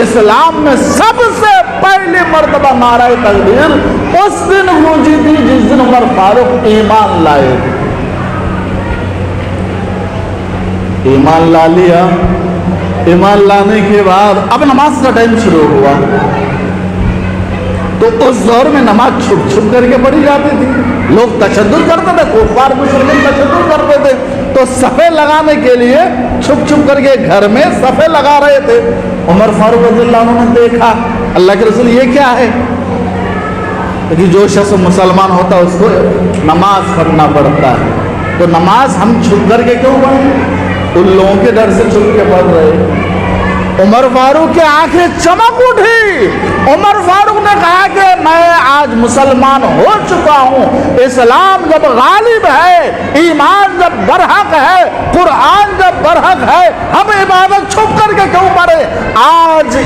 اسلام میں سب سے پہلی مرتبہ نعرہ تکبیر اس دن گونجی تھی جس دن عمر فاروق ایمان لائے. ایمان لا لیا. ایمان لانے کے بعد اب نماز کا ٹائم شروع ہوا تو اس دور میں نماز چھپ چھپ کر کے پڑھی جاتی تھی. لوگ تشدد کرتے تھے, کفار مشرکین تشدد کرتے تھے, تو صفیں لگانے کے لیے چھپ چھپ کر کے گھر میں صفیں لگا رہے تھے. عمر فاروق رضی اللہ عنہ نے دیکھا, اللہ کے رسول یہ کیا ہے؟ کہ جو شخص مسلمان ہوتا ہے اس کو نماز پڑھنا پڑتا ہے, تو نماز ہم چھپ کر کے کیوں پڑھیں؟ ان لوگوں کے ڈر سے چھپ کے پڑھ رہے. عمر فاروق کی آنکھیں چمک اٹھی. عمر فاروق نے کہا کہ میں آج مسلمان ہو چکا ہوں. اسلام جب غالب ہے, ایمان جب برحق ہے, قرآن جب برحق ہے, ہم عبادت چھپ کر کے کیوں پڑھیں؟ آج